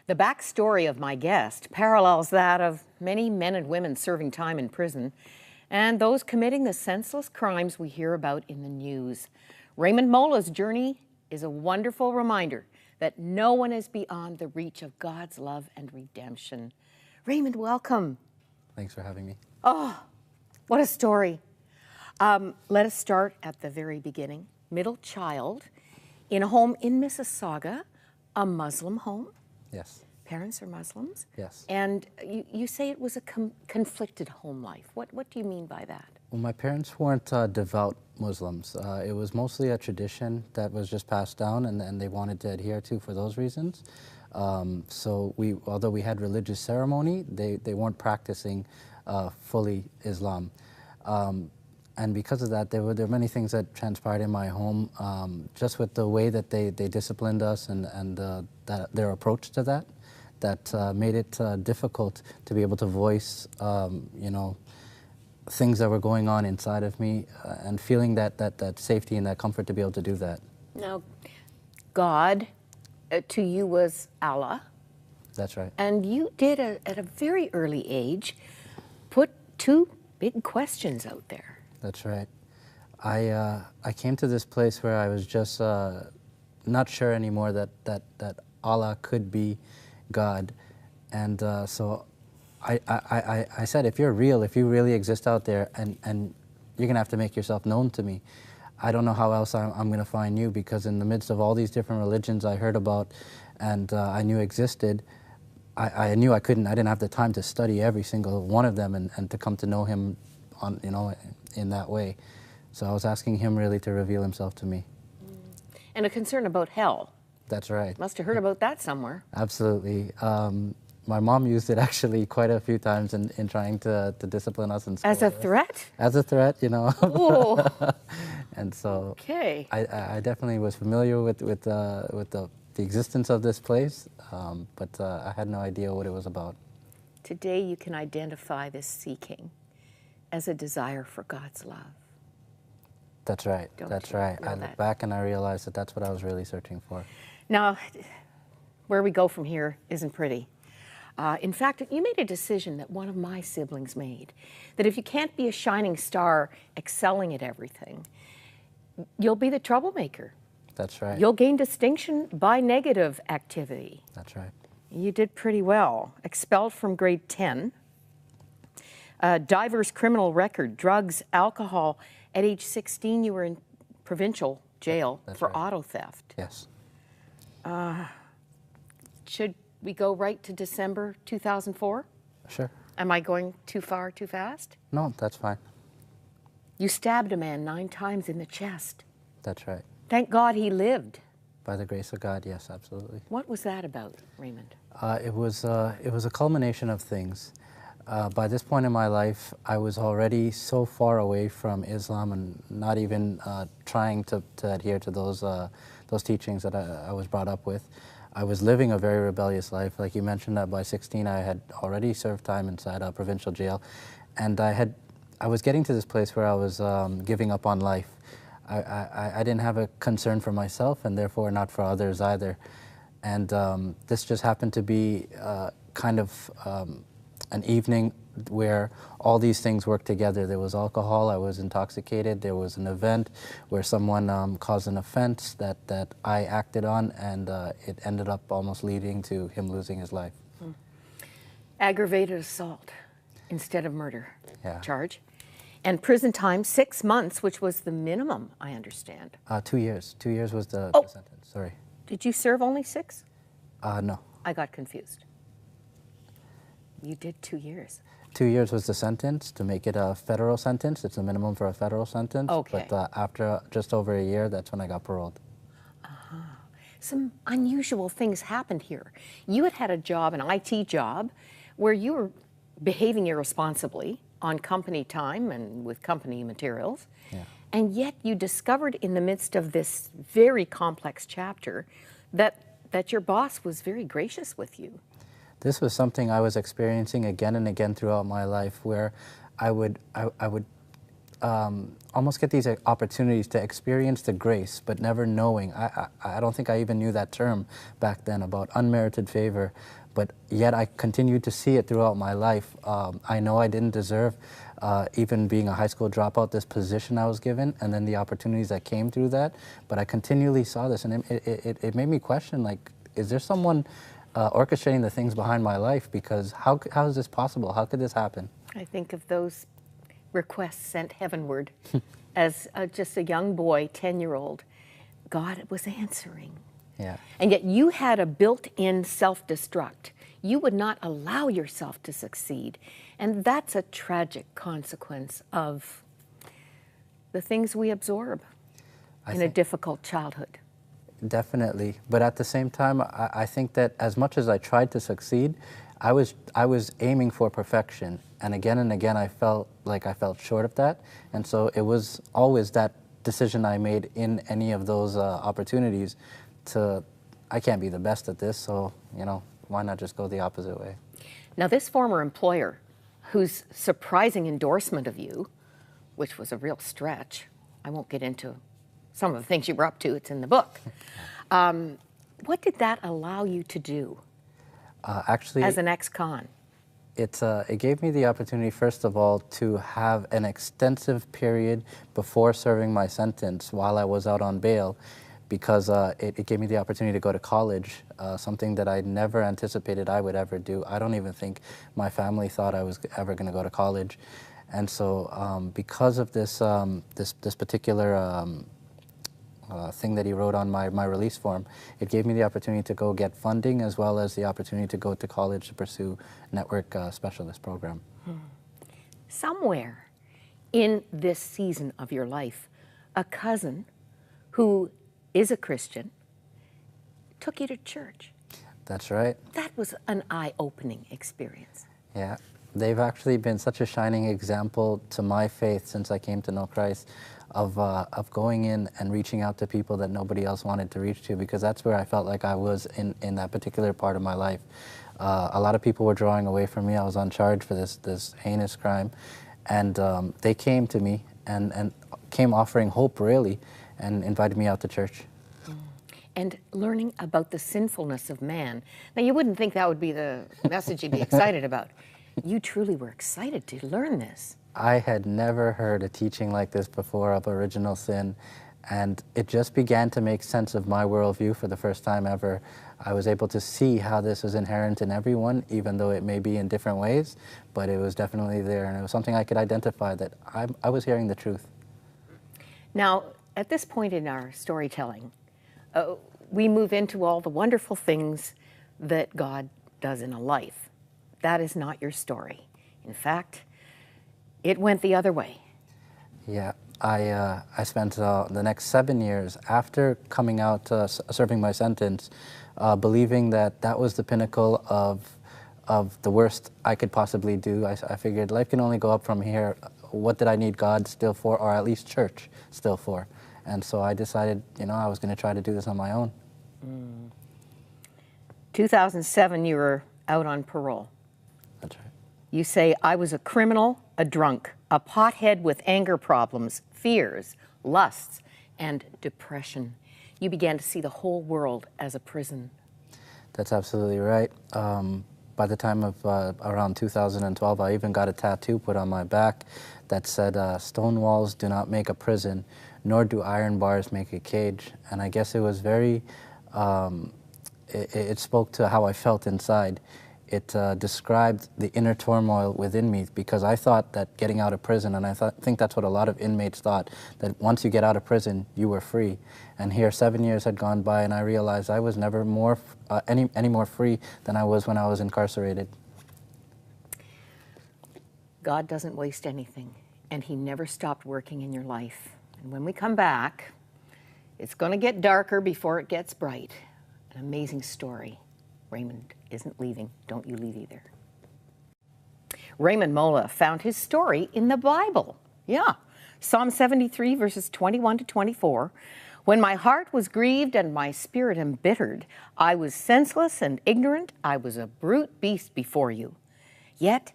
The backstory of my guest parallels that of many men and women serving time in prison and those committing the senseless crimes we hear about in the news. Raymond Mowla's journey is a wonderful reminder that no one is beyond the reach of God's love and redemption. Raymond, welcome. Thanks for having me. Oh, what a story. Let us start at the very beginning. Middle child in a home in Mississauga, a Muslim home. Yes. Parents are Muslims. Yes. And you say it was a conflicted home life. What do you mean by that? Well, my parents weren't devout Muslims. It was mostly a tradition that was just passed down and they wanted to adhere to for those reasons. So although we had religious ceremony, they weren't practicing fully Islam. And because of that, there were many things that transpired in my home, just with the way that they disciplined us and their approach to that made it difficult to be able to voice, things that were going on inside of me, and feeling that safety and that comfort to be able to do that. Now, God to you was Allah. That's right. And you did, at a very early age, put two big questions out there. That's right. I came to this place where I was just not sure anymore that Allah could be God, and so I said, if you're real, if you really exist out there, and you're gonna have to make yourself known to me. I don't know how else I'm gonna find you, because in the midst of all these different religions I heard about and I knew existed, I knew I didn't have the time to study every single one of them and to come to know him on, in that way. So I was asking him really to reveal himself to me. And a concern about hell. That's right. Must have heard about that somewhere. Absolutely. My mom used it actually quite a few times in trying to discipline us in school. As a threat? As a threat, Ooh. And so okay. I definitely was familiar with the existence of this place, but I had no idea what it was about. Today you can identify this seeking as a desire for God's love. That's right. That's right. I look back and I realized that that's what I was really searching for. Now, where we go from here isn't pretty. In fact, you made a decision that one of my siblings made, that if you can't be a shining star excelling at everything, you'll be the troublemaker. That's right. You'll gain distinction by negative activity. That's right. You did pretty well. Expelled from grade 10. Diverse criminal record, drugs, alcohol. At age 16, you were in provincial jail for auto theft. Yes. Should we go right to December 2004? Sure. Am I going too far, too fast? No, that's fine. You stabbed a man 9 times in the chest. That's right. Thank God he lived. By the grace of God, yes, absolutely. What was that about, Raymond? It was a culmination of things. By this point in my life, I was already so far away from Islam and not even trying to adhere to those teachings that I was brought up with. I was living a very rebellious life. Like you mentioned, that by 16 I had already served time inside a provincial jail, and I was getting to this place where I was giving up on life. I didn't have a concern for myself, and therefore not for others either. And this just happened to be kind of an evening where all these things worked together. There was alcohol, I was intoxicated, there was an event where someone caused an offense that I acted on, and it ended up almost leading to him losing his life. Aggravated assault instead of murder charge. And prison time, 6 months, which was the minimum, I understand. 2 years. 2 years was the sentence, sorry. Did you serve only 6? No. I got confused. You did 2 years. 2 years was the sentence. To make it a federal sentence, it's the minimum for a federal sentence. Okay. But after just over a year, that's when I got paroled. Some unusual things happened here. You had a job, an IT job, where you were behaving irresponsibly on company time and with company materials. Yeah. And yet you discovered in the midst of this very complex chapter that your boss was very gracious with you. This was something I was experiencing again and again throughout my life, where I would almost get these opportunities to experience the grace, but never knowing. I don't think I even knew that term back then about unmerited favor, but yet I continued to see it throughout my life. I know I didn't deserve, even being a high school dropout, this position I was given, and then the opportunities that came through that, but I continually saw this, and it made me question, like, is there someone orchestrating the things behind my life? Because how is this possible? How could this happen? I think of those requests sent heavenward as just a young boy, 10-year-old. God was answering. Yeah. And yet you had a built-in self-destruct. You would not allow yourself to succeed. And that's a tragic consequence of the things we absorb in a difficult childhood. Definitely. But at the same time, I think that as much as I tried to succeed, I was aiming for perfection. And again, I felt like I fell short of that. And so it was always that decision I made in any of those opportunities to, I can't be the best at this, so, you know, why not just go the opposite way? Now, this former employer, whose surprising endorsement of you, which was a real stretch, I won't get into some of the things you were up to, it's in the book. What did that allow you to do Actually, as an ex-con? It gave me the opportunity, first of all, to have an extensive period before serving my sentence while I was out on bail, because it gave me the opportunity to go to college, something that I never anticipated I would ever do. I don't even think my family thought I was ever going to go to college. And so because of this, this particular thing that he wrote on my release form, it gave me the opportunity to go get funding as well as the opportunity to go to college to pursue network specialist program. Somewhere in this season of your life, a cousin who is a Christian took you to church. That's right. That was an eye-opening experience. Yeah. They've actually been such a shining example to my faith since I came to know Christ, of going in and reaching out to people that nobody else wanted to reach to, because that's where I felt like I was in that particular part of my life. A lot of people were drawing away from me. I was on charge for this heinous crime, and they came to me and came offering hope, really, and invited me out to church. And learning about the sinfulness of man. Now, you wouldn't think that would be the message you'd be excited about. You truly were excited to learn this. I had never heard a teaching like this before of original sin, and it just began to make sense of my worldview for the first time ever. I was able to see how this is inherent in everyone, even though it may be in different ways, but it was definitely there, and it was something I could identify that I was hearing the truth. Now, at this point in our storytelling, we move into all the wonderful things that God does in a life. That is not your story. In fact, it went the other way. Yeah, I spent the next 7 years after coming out, serving my sentence, believing that that was the pinnacle of the worst I could possibly do. I figured life can only go up from here. What did I need God still for, or at least church still for? And so I decided, you know, I was going to try to do this on my own. 2007, you were out on parole. That's right. You say, I was a criminal, a drunk, a pothead with anger problems, fears, lusts, and depression. You began to see the whole world as a prison. That's absolutely right. By the time of around 2012, I even got a tattoo put on my back that said, "Stone walls do not make a prison, nor do iron bars make a cage." And I guess it was very, it spoke to how I felt inside. It described the inner turmoil within me, because I thought that getting out of prison, and I think that's what a lot of inmates thought, that once you get out of prison, you were free. And here 7 years had gone by, and I realized I was never more any more free than I was when I was incarcerated. God doesn't waste anything, and He never stopped working in your life. And when we come back, it's going to get darker before it gets bright. An amazing story. Raymond isn't leaving. Don't you leave either. Raymond Mowla found his story in the Bible. Yeah. Psalm 73, verses 21 to 24. When my heart was grieved and my spirit embittered, I was senseless and ignorant. I was a brute beast before you. Yet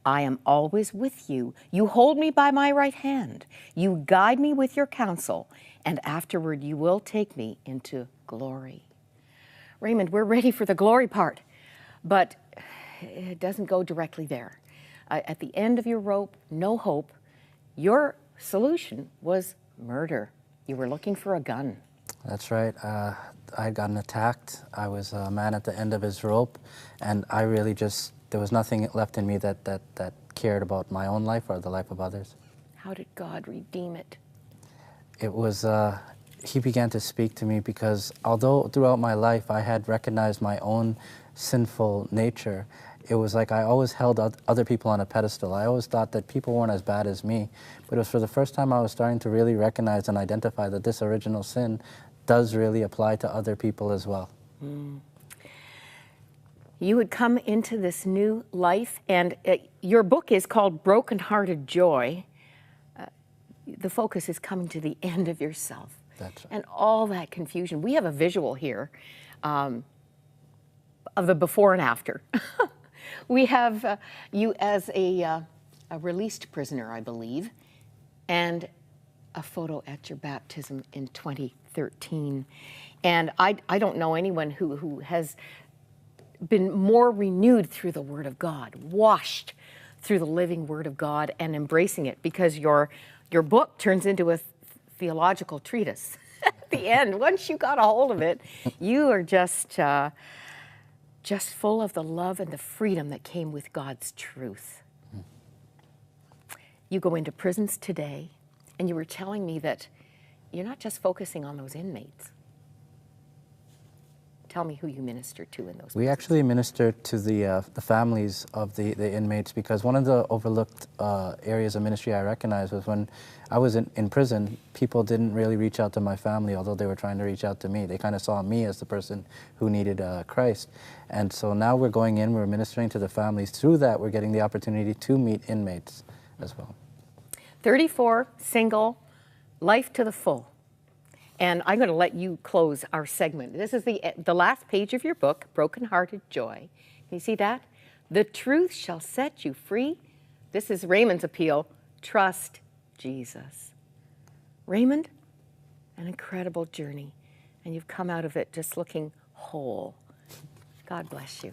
I am always with you. You hold me by my right hand. You guide me with your counsel, and afterward you will take me into glory. Raymond, we're ready for the glory part, but it doesn't go directly there. At the end of your rope, no hope, your solution was murder. You were looking for a gun. That's right. I had gotten attacked. I was a man at the end of his rope, and I really just, there was nothing left in me that cared about my own life or the life of others. How did God redeem it? It was, he began to speak to me because although throughout my life I had recognized my own sinful nature, it was like I always held other people on a pedestal. I always thought that people weren't as bad as me. But it was for the first time I was starting to really recognize and identify that this original sin does really apply to other people as well. Mm. You had come into this new life, and your book is called Broken-Hearted Joy. The focus is coming to the end of yourself. That's right. And all that confusion. We have a visual here of the before and after. We have you as a released prisoner, I believe, and a photo at your baptism in 2013. And I don't know anyone who has been more renewed through the Word of God, washed through the living Word of God and embracing it, because your book turns into a theological treatise at the end. Once you got a hold of it, you are just full of the love and the freedom that came with God's truth. You go into prisons today, and you were telling me that you're not just focusing on those inmates. Tell me who you minister to in those prisons. We actually minister to the families of the inmates, because one of the overlooked areas of ministry I recognized was when I was in prison, people didn't really reach out to my family, although they were trying to reach out to me. They kind of saw me as the person who needed Christ. And so now we're going in, we're ministering to the families. Through that, we're getting the opportunity to meet inmates as well. 34, single, life to the full. And I'm going to let you close our segment. This is the last page of your book, Broken-Hearted Joy. Can you see that? The truth shall set you free. This is Raymond's appeal. Trust Jesus. Raymond, an incredible journey. And you've come out of it just looking whole. God bless you.